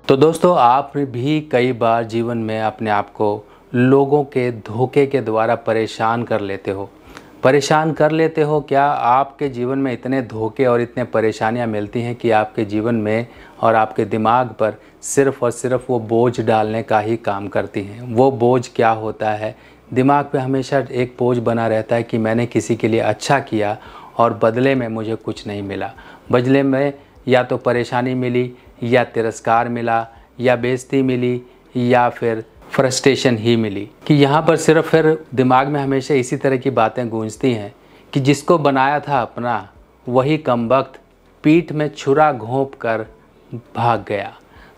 तो दोस्तों, आप भी कई बार जीवन में अपने आप को लोगों के धोखे के द्वारा परेशान कर लेते हो। परेशान कर लेते हो क्या? आपके जीवन में इतने धोखे और इतने परेशानियां मिलती हैं कि आपके जीवन में और आपके दिमाग पर सिर्फ़ और सिर्फ वो बोझ डालने का ही काम करती हैं। वो बोझ क्या होता है? दिमाग पे हमेशा एक बोझ बना रहता है कि मैंने किसी के लिए अच्छा किया और बदले में मुझे कुछ नहीं मिला। बदले में या तो परेशानी मिली, या तिरस्कार मिला, या बेइज्जती मिली, या फिर फ्रस्ट्रेशन ही मिली। कि यहाँ पर सिर्फ फिर दिमाग में हमेशा इसी तरह की बातें गूंजती हैं कि जिसको बनाया था अपना, वही कमबख्त पीठ में छुरा घोंप कर भाग गया।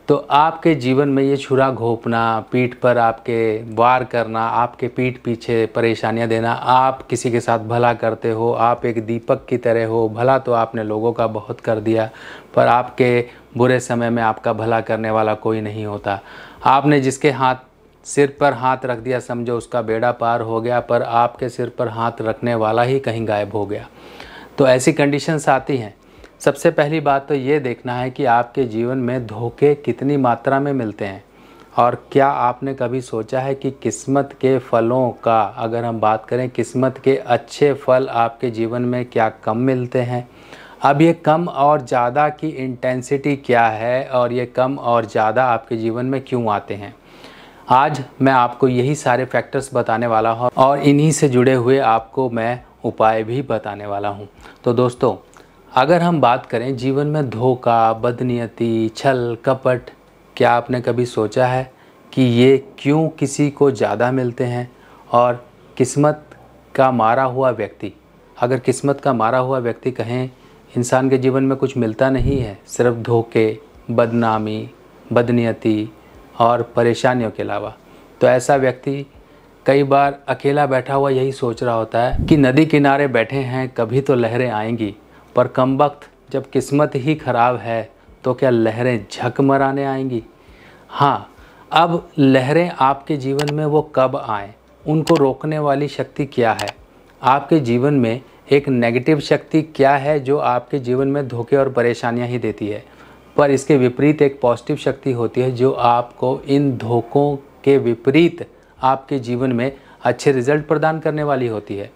तो आपके जीवन में ये छुरा घोंपना, पीठ पर आपके वार करना, आपके पीठ पीछे परेशानियां देना, आप किसी के साथ भला करते हो, आप एक दीपक की तरह हो। भला तो आपने लोगों का बहुत कर दिया, पर आपके बुरे समय में आपका भला करने वाला कोई नहीं होता। आपने जिसके सिर पर हाथ रख दिया, समझो उसका बेड़ा पार हो गया, पर आपके सिर पर हाथ रखने वाला ही कहीं गायब हो गया। तो ऐसी कंडीशंस आती हैं। सबसे पहली बात तो ये देखना है कि आपके जीवन में धोखे कितनी मात्रा में मिलते हैं, और क्या आपने कभी सोचा है कि किस्मत के फलों का, अगर हम बात करें किस्मत के अच्छे फल आपके जीवन में क्या कम मिलते हैं? अब ये कम और ज़्यादा की इंटेंसिटी क्या है, और ये कम और ज़्यादा आपके जीवन में क्यों आते हैं? आज मैं आपको यही सारे फैक्टर्स बताने वाला हूँ, और इन्हीं से जुड़े हुए आपको मैं उपाय भी बताने वाला हूँ। तो दोस्तों, अगर हम बात करें जीवन में धोखा, बदनीयती, छल, कपट, क्या आपने कभी सोचा है कि ये क्यों किसी को ज़्यादा मिलते हैं? और किस्मत का मारा हुआ व्यक्ति, अगर किस्मत का मारा हुआ व्यक्ति कहें, इंसान के जीवन में कुछ मिलता नहीं है, सिर्फ धोखे, बदनामी, बदनीयती और परेशानियों के अलावा, तो ऐसा व्यक्ति कई बार अकेला बैठा हुआ यही सोच रहा होता है कि नदी किनारे बैठे हैं, कभी तो लहरें आएंगी। पर कमबख्त, जब किस्मत ही ख़राब है तो क्या लहरें झक मराने आएंगी? हाँ, अब लहरें आपके जीवन में वो कब आएँ, उनको रोकने वाली शक्ति क्या है? आपके जीवन में एक नेगेटिव शक्ति क्या है जो आपके जीवन में धोखे और परेशानियां ही देती है? पर इसके विपरीत एक पॉजिटिव शक्ति होती है जो आपको इन धोखों के विपरीत आपके जीवन में अच्छे रिजल्ट प्रदान करने वाली होती है।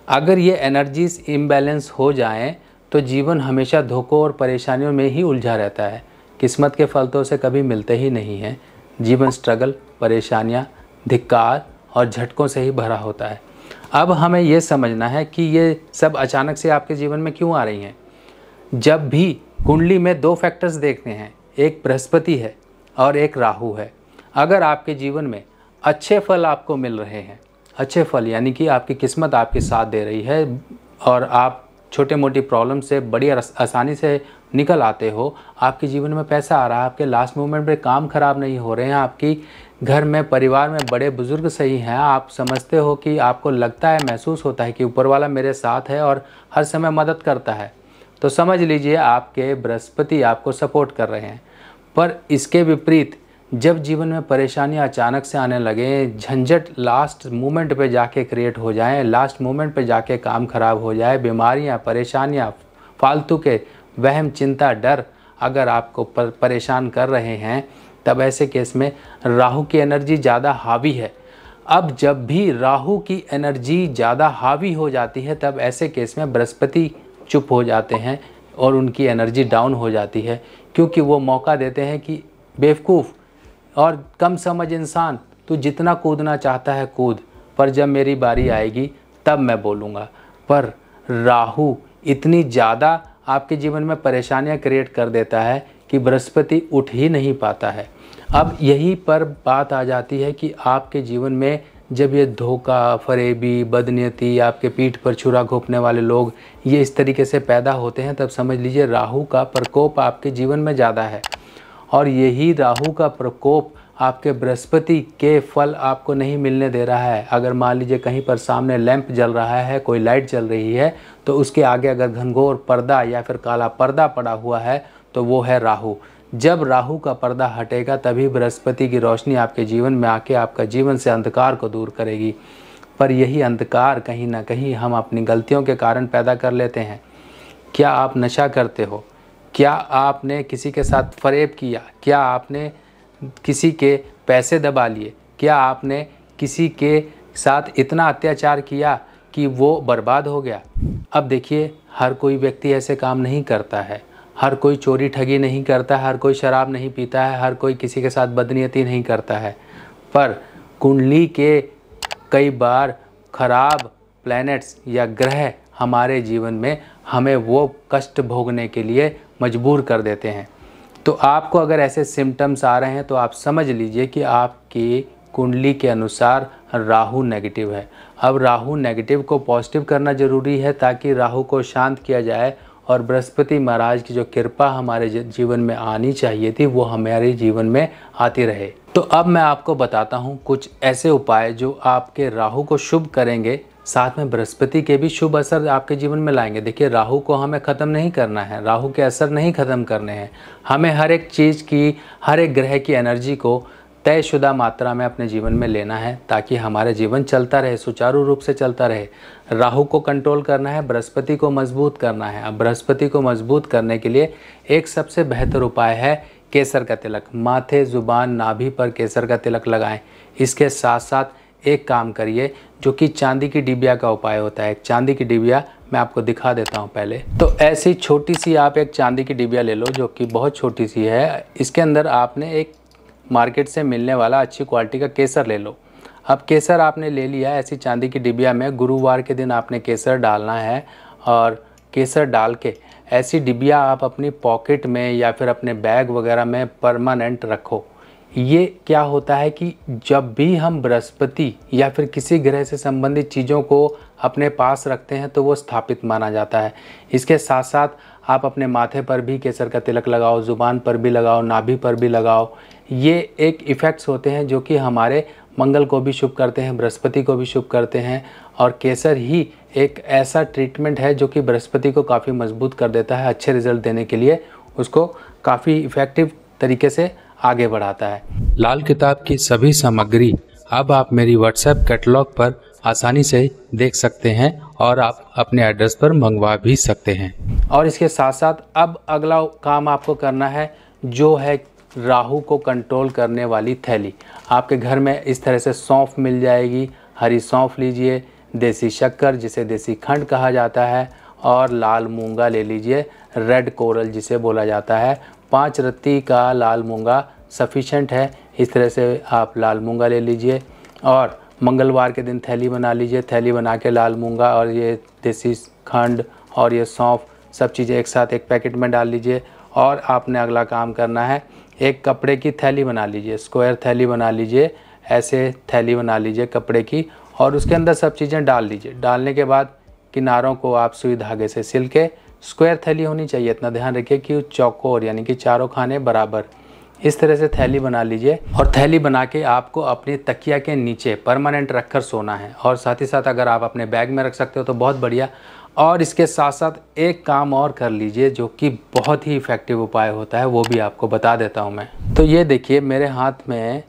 अगर ये एनर्जीज इम्बैलेंस हो जाएं तो जीवन हमेशा धोखों और परेशानियों में ही उलझा रहता है। किस्मत के फल तो उसे कभी मिलते ही नहीं हैं। जीवन स्ट्रगल, परेशानियाँ, धिक्कार और झटकों से ही भरा होता है। अब हमें ये समझना है कि ये सब अचानक से आपके जीवन में क्यों आ रही हैं। जब भी कुंडली में दो फैक्टर्स देखते हैं, एक बृहस्पति है और एक राहु है। अगर आपके जीवन में अच्छे फल आपको मिल रहे हैं, अच्छे फल यानी कि आपकी किस्मत आपके साथ दे रही है और आप छोटे मोटी प्रॉब्लम से बड़ी आसानी से निकल आते हो, आपके जीवन में पैसा आ रहा है, आपके लास्ट मोमेंट पे काम खराब नहीं हो रहे हैं, आपकी घर में परिवार में बड़े बुजुर्ग सही हैं, आप समझते हो कि आपको लगता है, महसूस होता है कि ऊपर वाला मेरे साथ है और हर समय मदद करता है, तो समझ लीजिए आपके बृहस्पति आपको सपोर्ट कर रहे हैं। पर इसके विपरीत जब जीवन में परेशानियां अचानक से आने लगे, झंझट लास्ट मोमेंट पे जाके क्रिएट हो जाएं, लास्ट मोमेंट पे जाके काम खराब हो जाए, बीमारियां, परेशानियां, फालतू के वहम, चिंता, डर अगर आपको परेशान कर रहे हैं, तब ऐसे केस में राहु की एनर्जी ज़्यादा हावी है। अब जब भी राहु की एनर्जी ज़्यादा हावी हो जाती है, तब ऐसे केस में बृहस्पति चुप हो जाते हैं और उनकी एनर्जी डाउन हो जाती है, क्योंकि वो मौका देते हैं कि बेवकूफ़ और कम समझ इंसान, तू जितना कूदना चाहता है कूद, पर जब मेरी बारी आएगी तब मैं बोलूँगा। पर राहु इतनी ज़्यादा आपके जीवन में परेशानियां क्रिएट कर देता है कि बृहस्पति उठ ही नहीं पाता है। अब यही पर बात आ जाती है कि आपके जीवन में जब ये धोखा, फरेबी, बदनीयती, आपके पीठ पर छुरा घोंपने वाले लोग ये इस तरीके से पैदा होते हैं, तब समझ लीजिए राहु का प्रकोप आपके जीवन में ज़्यादा है। और यही राहु का प्रकोप आपके बृहस्पति के फल आपको नहीं मिलने दे रहा है। अगर मान लीजिए कहीं पर सामने लैंप जल रहा है, कोई लाइट जल रही है, तो उसके आगे अगर घनघोर पर्दा या फिर काला पर्दा पड़ा हुआ है, तो वो है राहु। जब राहु का पर्दा हटेगा तभी बृहस्पति की रोशनी आपके जीवन में आके आपका जीवन से अंधकार को दूर करेगी। पर यही अंधकार कहीं ना कहीं हम अपनी गलतियों के कारण पैदा कर लेते हैं। क्या आप नशा करते हो? क्या आपने किसी के साथ फरेब किया? क्या आपने किसी के पैसे दबा लिए? क्या आपने किसी के साथ इतना अत्याचार किया कि वो बर्बाद हो गया? अब देखिए, हर कोई व्यक्ति ऐसे काम नहीं करता है, हर कोई चोरी ठगी नहीं करता, हर कोई शराब नहीं पीता है, हर कोई किसी के साथ बदनीयती नहीं करता है। पर कुंडली के कई बार खराब प्लैनेट्स या ग्रह हमारे जीवन में हमें वो कष्ट भोगने के लिए मजबूर कर देते हैं। तो आपको अगर ऐसे सिम्टम्स आ रहे हैं तो आप समझ लीजिए कि आपकी कुंडली के अनुसार राहु नेगेटिव है। अब राहु नेगेटिव को पॉजिटिव करना ज़रूरी है ताकि राहु को शांत किया जाए और बृहस्पति महाराज की जो कृपा हमारे जीवन में आनी चाहिए थी वो हमारे जीवन में आती रहे। तो अब मैं आपको बताता हूँ कुछ ऐसे उपाय जो आपके राहु को शुभ करेंगे, साथ में बृहस्पति के भी शुभ असर आपके जीवन में लाएंगे। देखिए, राहु को हमें ख़त्म नहीं करना है, राहु के असर नहीं ख़त्म करने हैं। हमें हर एक चीज़ की, हर एक ग्रह की एनर्जी को तयशुदा मात्रा में अपने जीवन में लेना है ताकि हमारा जीवन चलता रहे, सुचारू रूप से चलता रहे। राहु को कंट्रोल करना है, बृहस्पति को मजबूत करना है। अब बृहस्पति को मजबूत करने के लिए एक सबसे बेहतर उपाय है केसर का तिलक। माथे, जुबान, नाभि पर केसर का तिलक लगाएं। इसके साथ साथ एक काम करिए जो कि चांदी की डिबिया का उपाय होता है। एक चांदी की डिबिया मैं आपको दिखा देता हूँ पहले। तो ऐसी छोटी सी आप एक चांदी की डिबिया ले लो जो कि बहुत छोटी सी है। इसके अंदर आपने एक मार्केट से मिलने वाला अच्छी क्वालिटी का केसर ले लो। अब केसर आपने ले लिया, ऐसी चांदी की डिबिया में गुरुवार के दिन आपने केसर डालना है और केसर डाल के ऐसी डिबिया आप अपनी पॉकेट में या फिर अपने बैग वगैरह में परमानेंट रखो। ये क्या होता है कि जब भी हम बृहस्पति या फिर किसी ग्रह से संबंधित चीज़ों को अपने पास रखते हैं तो वो स्थापित माना जाता है। इसके साथ साथ आप अपने माथे पर भी केसर का तिलक लगाओ, ज़ुबान पर भी लगाओ, नाभि पर भी लगाओ। ये एक इफ़ेक्ट्स होते हैं जो कि हमारे मंगल को भी शुभ करते हैं, बृहस्पति को भी शुभ करते हैं। और केसर ही एक ऐसा ट्रीटमेंट है जो कि बृहस्पति को काफ़ी मजबूत कर देता है, अच्छे रिजल्ट देने के लिए उसको काफ़ी इफ़ेक्टिव तरीके से आगे बढ़ाता है। लाल किताब की सभी सामग्री अब आप मेरी व्हाट्सएप कैटलॉग पर आसानी से देख सकते हैं और आप अपने एड्रेस पर मंगवा भी सकते हैं। और इसके साथ साथ अब अगला काम आपको करना है जो है राहु को कंट्रोल करने वाली थैली। आपके घर में इस तरह से सौंफ मिल जाएगी। हरी सौंफ लीजिए, देसी शक्कर जिसे देसी खंड कहा जाता है, और लाल मूंगा ले लीजिए, रेड कोरल जिसे बोला जाता है। 5 रत्ती का लाल मूंगा सफिशेंट है। इस तरह से आप लाल मूंगा ले लीजिए और मंगलवार के दिन थैली बना लीजिए। थैली बना के लाल मूंगा और ये देसी खंड और ये सौंफ सब चीज़ें एक साथ एक पैकेट में डाल लीजिए। और आपने अगला काम करना है, एक कपड़े की थैली बना लीजिए, स्क्वायर थैली बना लीजिए। ऐसे थैली बना लीजिए कपड़े की और उसके अंदर सब चीज़ें डाल लीजिए। डालने के बाद किनारों को आप सुई धागे से सिल के, स्क्वायर थैली होनी चाहिए, इतना ध्यान रखिए कि चौकोर यानी कि चारों खाने बराबर, इस तरह से थैली बना लीजिए। और थैली बना के आपको अपनी तकिया के नीचे परमानेंट रखकर सोना है। और साथ ही साथ अगर आप अपने बैग में रख सकते हो तो बहुत बढ़िया। और इसके साथ साथ एक काम और कर लीजिए जो कि बहुत ही इफ़ेक्टिव उपाय होता है, वो भी आपको बता देता हूँ मैं। तो ये देखिए मेरे हाथ में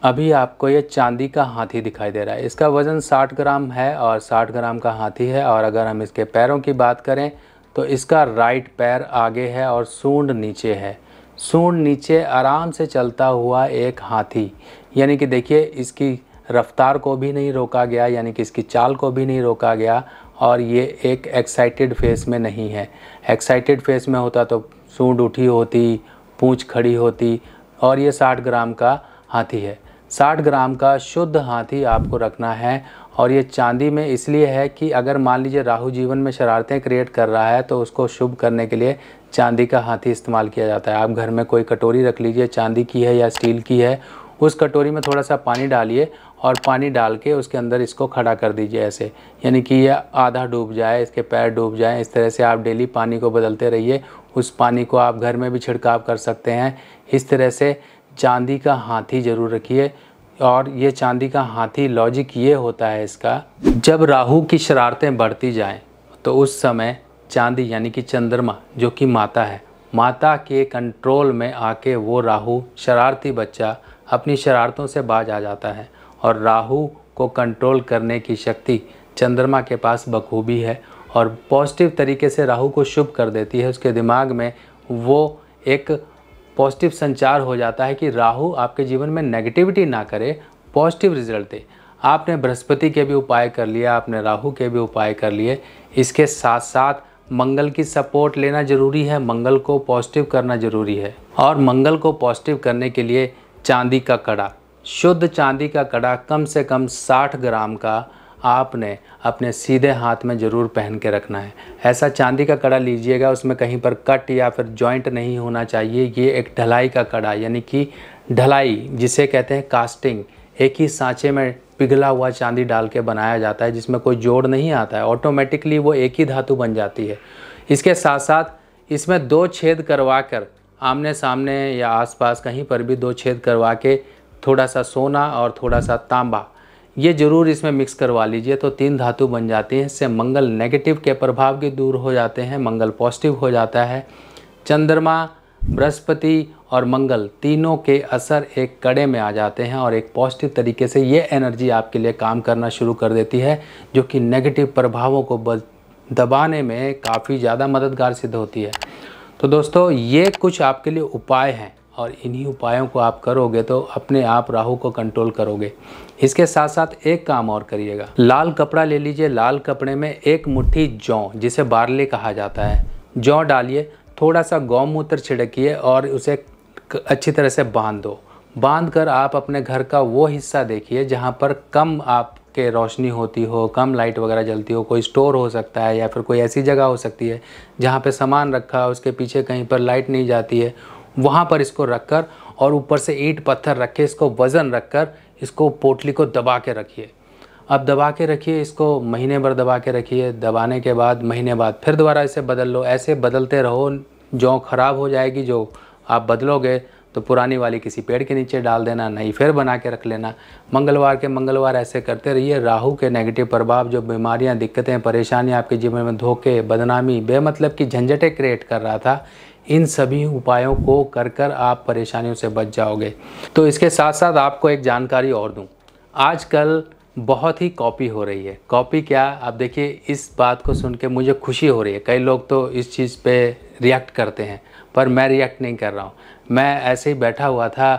अभी आपको ये चांदी का हाथी दिखाई दे रहा है। इसका वज़न 60 ग्राम है और 60 ग्राम का हाथी है। और अगर हम इसके पैरों की बात करें तो इसका राइट पैर आगे है और सूंड नीचे है। सूंड नीचे आराम से चलता हुआ एक हाथी, यानी कि देखिए इसकी रफ्तार को भी नहीं रोका गया, यानी कि इसकी चाल को भी नहीं रोका गया। और ये एक एक्साइटेड फेस में नहीं है। एक्साइटेड फेस में होता तो सूंड उठी होती, पूंछ खड़ी होती। और ये 60 ग्राम का हाथी है। 60 ग्राम का शुद्ध हाथी आपको रखना है। और ये चांदी में इसलिए है कि अगर मान लीजिए राहु जीवन में शरारतें क्रिएट कर रहा है तो उसको शुभ करने के लिए चांदी का हाथी इस्तेमाल किया जाता है। आप घर में कोई कटोरी रख लीजिए, चांदी की है या स्टील की है, उस कटोरी में थोड़ा सा पानी डालिए और पानी डाल के उसके अंदर इसको खड़ा कर दीजिए ऐसे, यानी कि ये आधा डूब जाए, इसके पैर डूब जाएं। इस तरह से आप डेली पानी को बदलते रहिए। उस पानी को आप घर में भी छिड़काव कर सकते हैं। इस तरह से चांदी का हाथी ज़रूर रखिए। और ये चांदी का हाथी लॉजिक ये होता है इसका, जब राहु की शरारतें बढ़ती जाएं तो उस समय चांदी यानी कि चंद्रमा जो कि माता है, माता के कंट्रोल में आके वो राहु शरारती बच्चा अपनी शरारतों से बाज आ जाता है। और राहु को कंट्रोल करने की शक्ति चंद्रमा के पास बखूबी है और पॉजिटिव तरीके से राहु को शुभ कर देती है। उसके दिमाग में वो एक पॉजिटिव संचार हो जाता है कि राहु आपके जीवन में नेगेटिविटी ना करे, पॉजिटिव रिजल्ट दे। आपने बृहस्पति के भी उपाय कर लिया, आपने राहु के भी उपाय कर लिए, इसके साथ साथ मंगल की सपोर्ट लेना ज़रूरी है, मंगल को पॉजिटिव करना ज़रूरी है। और मंगल को पॉजिटिव करने के लिए चांदी का कड़ा, शुद्ध चांदी का कड़ा कम से कम 60 ग्राम का आपने अपने सीधे हाथ में ज़रूर पहन के रखना है। ऐसा चांदी का कड़ा लीजिएगा, उसमें कहीं पर कट या फिर जॉइंट नहीं होना चाहिए। ये एक ढलाई का कड़ा, यानी कि ढलाई जिसे कहते हैं कास्टिंग, एक ही सांचे में पिघला हुआ चांदी डाल के बनाया जाता है, जिसमें कोई जोड़ नहीं आता है, ऑटोमेटिकली वो एक ही धातु बन जाती है। इसके साथ साथ इसमें 2 छेद करवा कर, आमने सामने या आसपास कहीं पर भी 2 छेद करवा के थोड़ा सा सोना और थोड़ा सा तांबा ये ज़रूर इसमें मिक्स करवा लीजिए, तो 3 धातु बन जाती हैं। इससे मंगल नेगेटिव के प्रभाव भी दूर हो जाते हैं, मंगल पॉजिटिव हो जाता है। चंद्रमा, बृहस्पति और मंगल तीनों के असर एक कड़े में आ जाते हैं और एक पॉजिटिव तरीके से ये एनर्जी आपके लिए काम करना शुरू कर देती है, जो कि नेगेटिव प्रभावों को दबाने में काफ़ी ज़्यादा मददगार सिद्ध होती है। तो दोस्तों, ये कुछ आपके लिए उपाय हैं और इन्हीं उपायों को आप करोगे तो अपने आप राहु को कंट्रोल करोगे। इसके साथ साथ एक काम और करिएगा, लाल कपड़ा ले लीजिए, लाल कपड़े में 1 मुट्ठी जौ, जिसे बार्ले कहा जाता है, जौ डालिए, थोड़ा सा गौमूत्र छिड़किए और उसे अच्छी तरह से बांध दो। बांध कर आप अपने घर का वो हिस्सा देखिए जहाँ पर कम आपके रोशनी होती हो, कम लाइट वगैरह जलती हो। कोई स्टोर हो सकता है या फिर कोई ऐसी जगह हो सकती है जहाँ पे सामान रखा है, उसके पीछे कहीं पर लाइट नहीं जाती है, वहाँ पर इसको रखकर और ऊपर से ईंट पत्थर रख के इसको वज़न रखकर इसको पोटली को दबा के रखिए। अब दबा के रखिए, इसको महीने भर दबा के रखिए। दबाने के बाद महीने बाद फिर दोबारा इसे बदल लो, ऐसे बदलते रहो। जौ ख़राब हो जाएगी, जो आप बदलोगे तो पुरानी वाली किसी पेड़ के नीचे डाल देना, नई फिर बना के रख लेना। मंगलवार के मंगलवार ऐसे करते रहिए। राहु के नेगेटिव प्रभाव, जो बीमारियां, दिक्कतें, परेशानियां आपके जीवन में धोखे, बदनामी, बेमतलब की झंझटें क्रिएट कर रहा था, इन सभी उपायों को कर कर आप परेशानियों से बच जाओगे। तो इसके साथ साथ आपको एक जानकारी और दूं, आजकल बहुत ही कॉपी हो रही है। कॉपी क्या, आप देखिए, इस बात को सुन के मुझे खुशी हो रही है। कई लोग तो इस चीज़ पे रिएक्ट करते हैं, पर मैं रिएक्ट नहीं कर रहा हूँ। मैं ऐसे ही बैठा हुआ था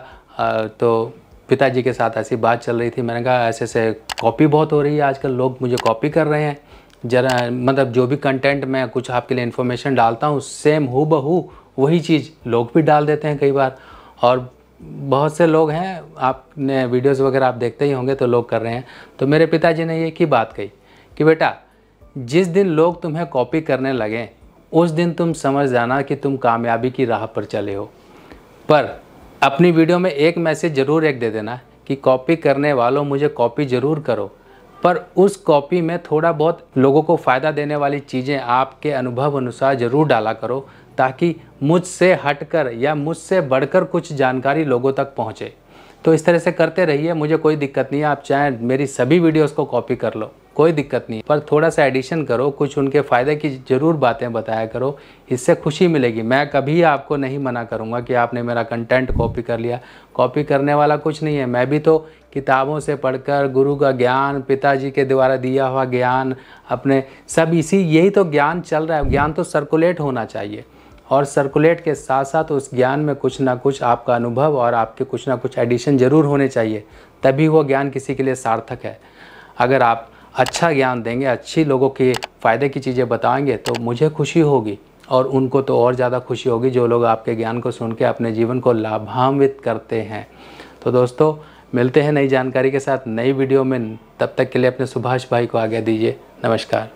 तो पिताजी के साथ ऐसी बात चल रही थी, मैंने कहा ऐसे से कॉपी बहुत हो रही है आजकल, लोग मुझे कॉपी कर रहे हैं। जरा मतलब जो भी कंटेंट मैं कुछ आपके लिए इन्फॉर्मेशन डालता हूँ, सेम हूबहू वही चीज़ लोग भी डाल देते हैं कई बार। और बहुत से लोग हैं, आपने वीडियोस वगैरह आप देखते ही होंगे, तो लोग कर रहे हैं। तो मेरे पिताजी ने एक ही बात कही कि बेटा, जिस दिन लोग तुम्हें कॉपी करने लगें उस दिन तुम समझ जाना कि तुम कामयाबी की राह पर चले हो। पर अपनी वीडियो में एक मैसेज ज़रूर एक दे देना कि कॉपी करने वालों, मुझे कॉपी ज़रूर करो, पर उस कॉपी में थोड़ा बहुत लोगों को फ़ायदा देने वाली चीज़ें आपके अनुभव अनुसार ज़रूर डाला करो, ताकि मुझसे हटकर या मुझसे बढ़कर कुछ जानकारी लोगों तक पहुँचे। तो इस तरह से करते रहिए, मुझे कोई दिक्कत नहीं है। आप चाहे मेरी सभी वीडियोस को कॉपी कर लो, कोई दिक्कत नहीं, पर थोड़ा सा एडिशन करो, कुछ उनके फ़ायदे की ज़रूर बातें बताया करो, इससे खुशी मिलेगी। मैं कभी आपको नहीं मना करूँगा कि आपने मेरा कंटेंट कॉपी कर लिया। कॉपी करने वाला कुछ नहीं है, मैं भी तो किताबों से पढ़कर, गुरु का ज्ञान, पिताजी के द्वारा दिया हुआ ज्ञान, अपने सब यही तो ज्ञान चल रहा है। ज्ञान तो सर्कुलेट होना चाहिए, और सर्कुलेट के साथ साथ उस ज्ञान में कुछ ना कुछ आपका अनुभव और आपके कुछ ना कुछ एडिशन ज़रूर होने चाहिए, तभी वो ज्ञान किसी के लिए सार्थक है। अगर आप अच्छा ज्ञान देंगे, अच्छी लोगों के फ़ायदे की चीज़ें बताएंगे, तो मुझे खुशी होगी और उनको तो और ज़्यादा खुशी होगी, जो लोग आपके ज्ञान को सुन के अपने जीवन को लाभान्वित करते हैं। तो दोस्तों, मिलते हैं नई जानकारी के साथ नई वीडियो में। तब तक के लिए अपने सुभाष भाई को आज्ञा दीजिए। नमस्कार।